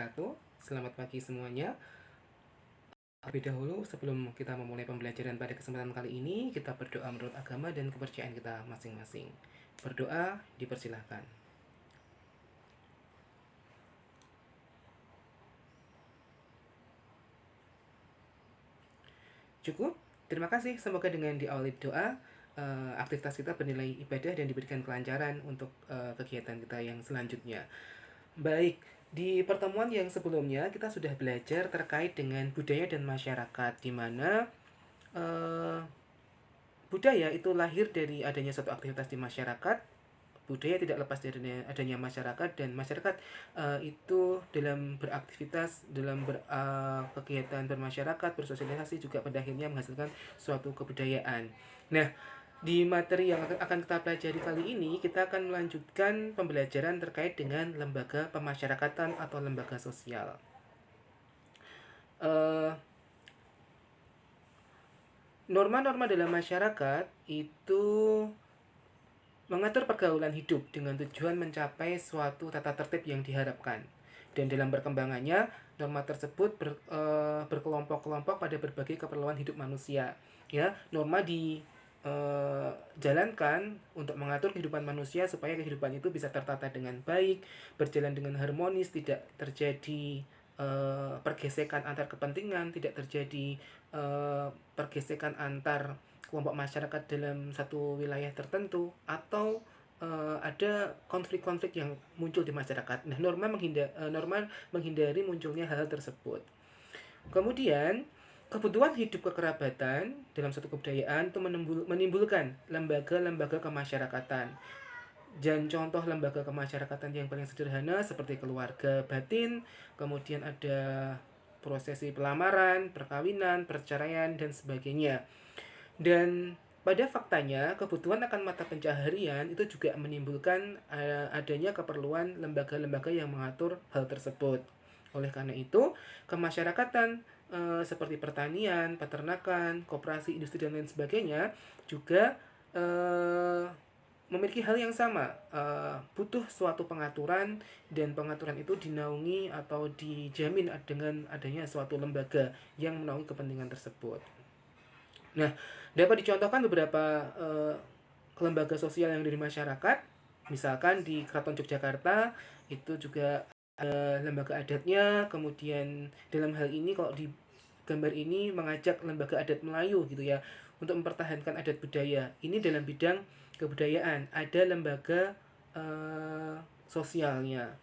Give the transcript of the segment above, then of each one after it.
wabarakatuh. Selamat pagi semuanya. Lebih dahulu, sebelum kita memulai pembelajaran pada kesempatan kali ini, kita berdoa menurut agama dan kepercayaan kita masing-masing. Berdoa dipersilahkan. Cukup? Terima kasih. Semoga dengan diawali doa, aktivitas kita bernilai ibadah dan diberikan kelancaran untuk kegiatan kita yang selanjutnya. Baik, di pertemuan yang sebelumnya kita sudah belajar terkait dengan budaya dan masyarakat, di mana eh, budaya itu lahir dari adanya suatu aktivitas di masyarakat. Budaya tidak lepas dari adanya masyarakat, dan masyarakat itu dalam beraktivitas, dalam kegiatan bermasyarakat, bersosialisasi juga pada akhirnya menghasilkan suatu kebudayaan. Nah, di materi yang akan kita pelajari kali ini, kita akan melanjutkan pembelajaran terkait dengan lembaga pemasyarakatan atau lembaga sosial. Norma-norma dalam masyarakat itu mengatur pergaulan hidup dengan tujuan mencapai suatu tata tertib yang diharapkan. Dan dalam perkembangannya, norma tersebut berkelompok-kelompok pada berbagai keperluan hidup manusia. Ya, norma dijalankan untuk mengatur kehidupan manusia supaya kehidupan itu bisa tertata dengan baik, berjalan dengan harmonis, tidak terjadi pergesekan antar kepentingan, tidak terjadi pergesekan antar kelompok masyarakat dalam satu wilayah tertentu, atau ada konflik-konflik yang muncul di masyarakat. Nah, norma menghindari munculnya hal tersebut. Kemudian, kebutuhan hidup kekerabatan dalam satu kebudayaan itu menimbulkan lembaga-lembaga kemasyarakatan. Dan contoh lembaga kemasyarakatan yang paling sederhana seperti keluarga batin, kemudian ada prosesi pelamaran, perkawinan, perceraian, dan sebagainya. Dan pada faktanya, kebutuhan akan mata pencaharian itu juga menimbulkan adanya keperluan lembaga-lembaga yang mengatur hal tersebut. Oleh karena itu, kemasyarakatan seperti pertanian, peternakan, koperasi, industri, dan lain sebagainya juga memiliki hal yang sama, butuh suatu pengaturan, dan pengaturan itu dinaungi atau dijamin dengan adanya suatu lembaga yang menaungi kepentingan tersebut. Nah, dapat dicontohkan beberapa lembaga sosial yang ada di masyarakat. Misalkan di Keraton Yogyakarta itu juga lembaga adatnya. Kemudian dalam hal ini, kalau di gambar ini mengajak lembaga adat Melayu gitu ya, untuk mempertahankan adat budaya. Ini dalam bidang kebudayaan, ada lembaga sosialnya.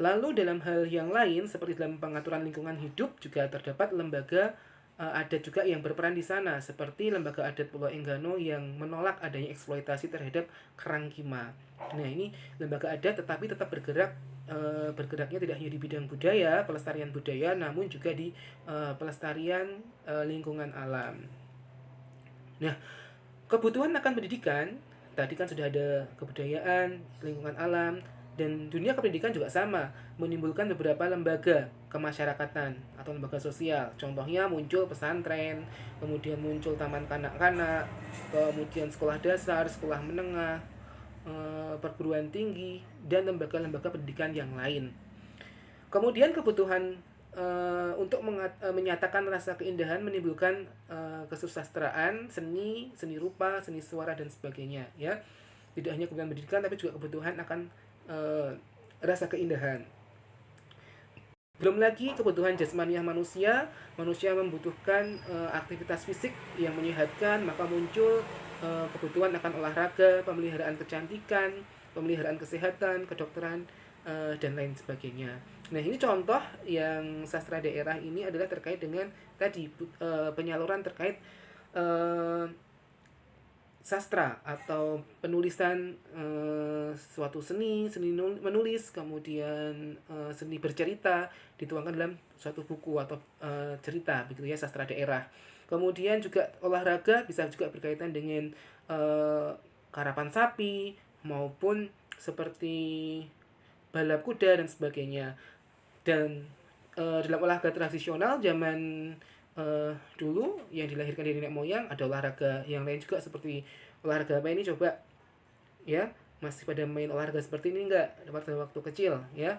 Lalu dalam hal yang lain seperti dalam pengaturan lingkungan hidup juga terdapat lembaga adat juga yang berperan di sana, seperti lembaga adat Pulau Enggano yang menolak adanya eksploitasi terhadap kerang kima. Nah, ini lembaga adat tetapi tetap bergeraknya tidak hanya di bidang budaya, pelestarian budaya, namun juga di pelestarian lingkungan alam. Nah, kebutuhan akan pendidikan, tadi kan sudah ada kebudayaan, lingkungan alam, dan dunia pendidikan juga sama, menimbulkan beberapa lembaga kemasyarakatan atau lembaga sosial. Contohnya muncul pesantren, kemudian muncul taman kanak-kanak, kemudian sekolah dasar, sekolah menengah, perguruan tinggi, dan lembaga-lembaga pendidikan yang lain. Kemudian kebutuhan untuk menyatakan rasa keindahan menimbulkan kesusastraan, seni rupa, seni suara, dan sebagainya ya. Tidak hanya kebutuhan pendidikan tapi juga kebutuhan akan rasa keindahan. Belum lagi kebutuhan jasmaniah manusia. Manusia membutuhkan aktivitas fisik yang menyehatkan, maka muncul kebutuhan akan olahraga, pemeliharaan kecantikan, pemeliharaan kesehatan, kedokteran, dan lain sebagainya. Nah, ini contoh yang sastra daerah ini adalah terkait dengan tadi penyaluran terkait sastra atau penulisan suatu seni menulis, kemudian seni bercerita dituangkan dalam suatu buku atau cerita begitu ya, sastra daerah. Kemudian juga olahraga bisa juga berkaitan dengan karapan sapi maupun seperti balap kuda dan sebagainya. Dan dalam olahraga tradisional zaman dulu yang dilahirkan dari nenek moyang, ada olahraga yang lain juga seperti olahraga apa ini coba ya, masih pada main olahraga seperti ini enggak pada waktu kecil ya?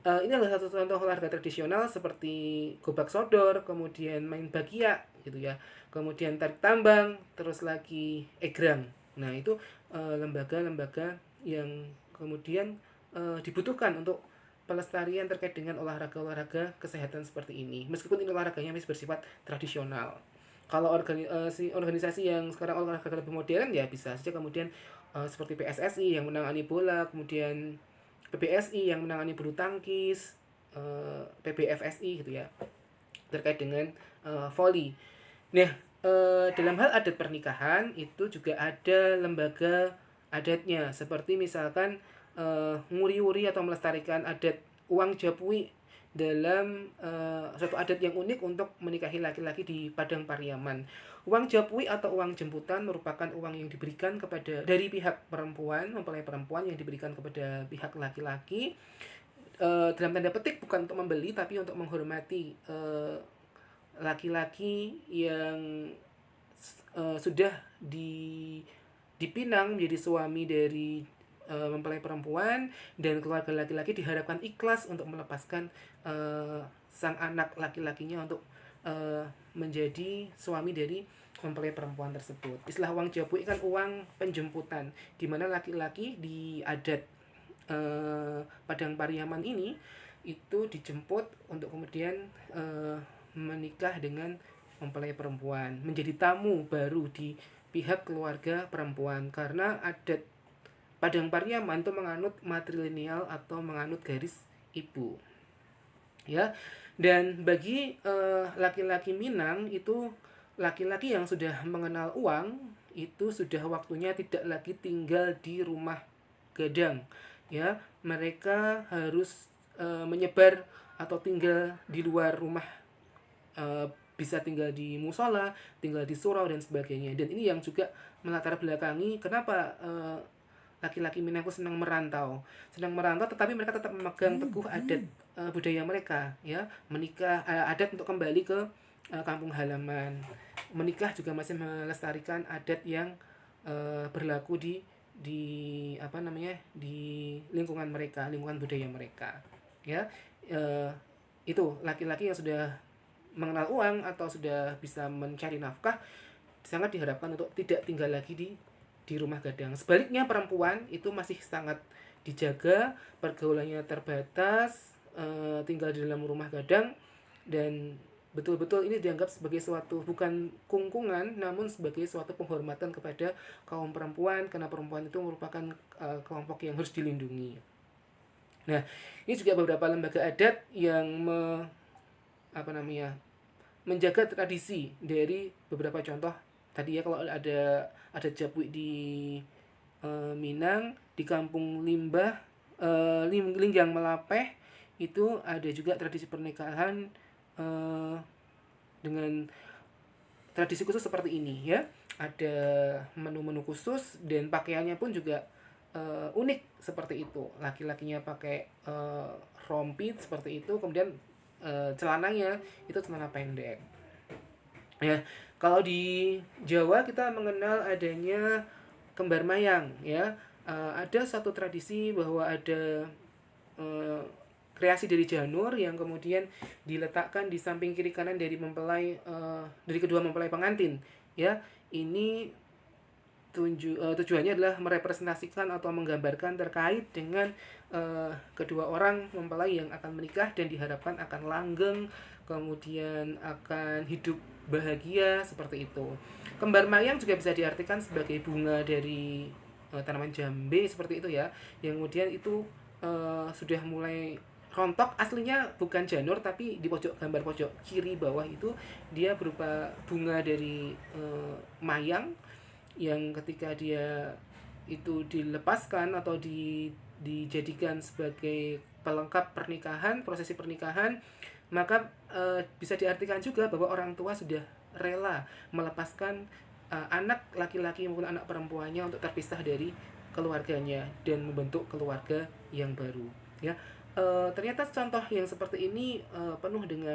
Ini adalah satu contoh olahraga tradisional seperti gobak sodor, kemudian main bakia gitu ya, kemudian tarik tambang, terus lagi egrang. Nah itu lembaga-lembaga yang kemudian dibutuhkan untuk pelestarian terkait dengan olahraga-olahraga kesehatan seperti ini. Meskipun ini olahraganya masih bersifat tradisional. Kalau organisasi yang sekarang olahraga lebih modern ya bisa saja kemudian seperti PSSI yang menangani bola, kemudian PBSI yang menangani bulu tangkis, PBFSI gitu ya, terkait dengan voli. Nah, dalam hal adat pernikahan itu juga ada lembaga adatnya, seperti misalkan nguri-uri atau melestarikan adat uang Japui dalam suatu adat yang unik untuk menikahi laki-laki di Padang Pariaman. Uang Japui atau uang jemputan merupakan uang yang diberikan kepada dari pihak perempuan, mempelai perempuan yang diberikan kepada pihak laki-laki dalam tanda petik bukan untuk membeli tapi untuk menghormati laki-laki yang sudah dipinang menjadi suami dari mempelai perempuan, dan keluarga laki-laki diharapkan ikhlas untuk melepaskan sang anak laki-lakinya untuk menjadi suami dari mempelai perempuan tersebut. Istilah uang jabu kan uang penjemputan, di mana laki-laki di adat Padang Pariaman ini itu dijemput untuk kemudian menikah dengan mempelai perempuan, menjadi tamu baru di pihak keluarga perempuan, karena adat Padang Pariaman itu menganut matrilineal atau menganut garis ibu. Ya. Dan bagi laki-laki Minang itu, laki-laki yang sudah mengenal uang itu sudah waktunya tidak lagi tinggal di rumah gadang. Ya, mereka harus menyebar atau tinggal di luar rumah, bisa tinggal di musola, tinggal di surau dan sebagainya. Dan ini yang juga melatar belakangi kenapa laki-laki Minang itu senang merantau, tetapi mereka tetap memegang teguh adat budaya mereka, ya, menikah, adat untuk kembali ke kampung halaman, menikah juga masih melestarikan adat yang berlaku di di lingkungan mereka, lingkungan budaya mereka, ya. Itu laki-laki yang sudah mengenal uang atau sudah bisa mencari nafkah sangat diharapkan untuk tidak tinggal lagi di rumah gadang. Sebaliknya perempuan itu masih sangat dijaga, pergaulannya terbatas, tinggal di dalam rumah gadang, dan betul-betul ini dianggap sebagai suatu bukan kungkungan namun sebagai suatu penghormatan kepada kaum perempuan, karena perempuan itu merupakan kelompok yang harus dilindungi. Nah, ini juga beberapa lembaga adat yang menjaga tradisi dari beberapa contoh tadi ya. Kalau ada Japuik di Minang, di Kampung Limbah, Linggang Melapeh itu ada juga tradisi pernikahan dengan tradisi khusus seperti ini ya. Ada menu-menu khusus dan pakaiannya pun juga unik seperti itu. Laki-lakinya pakai rompi seperti itu, kemudian celananya itu celana pendek. Ya, kalau di Jawa kita mengenal adanya kembar mayang ya. Ada satu tradisi bahwa ada kreasi dari janur yang kemudian diletakkan di samping kiri kanan dari dari kedua mempelai pengantin ya. Ini tujuannya adalah merepresentasikan atau menggambarkan terkait dengan kedua orang mempelai yang akan menikah dan diharapkan akan langgeng, kemudian akan hidup bahagia seperti itu. Kembar mayang juga bisa diartikan sebagai bunga dari tanaman jambe seperti itu ya, yang kemudian itu sudah mulai rontok. Aslinya bukan janur, tapi di pojok gambar pojok kiri bawah itu dia berupa bunga dari mayang, yang ketika dia itu dilepaskan atau dijadikan sebagai pelengkap pernikahan, prosesi pernikahan, maka bisa diartikan juga bahwa orang tua sudah rela melepaskan anak laki-laki maupun anak perempuannya untuk terpisah dari keluarganya dan membentuk keluarga yang baru ya. Ternyata contoh yang seperti ini penuh dengan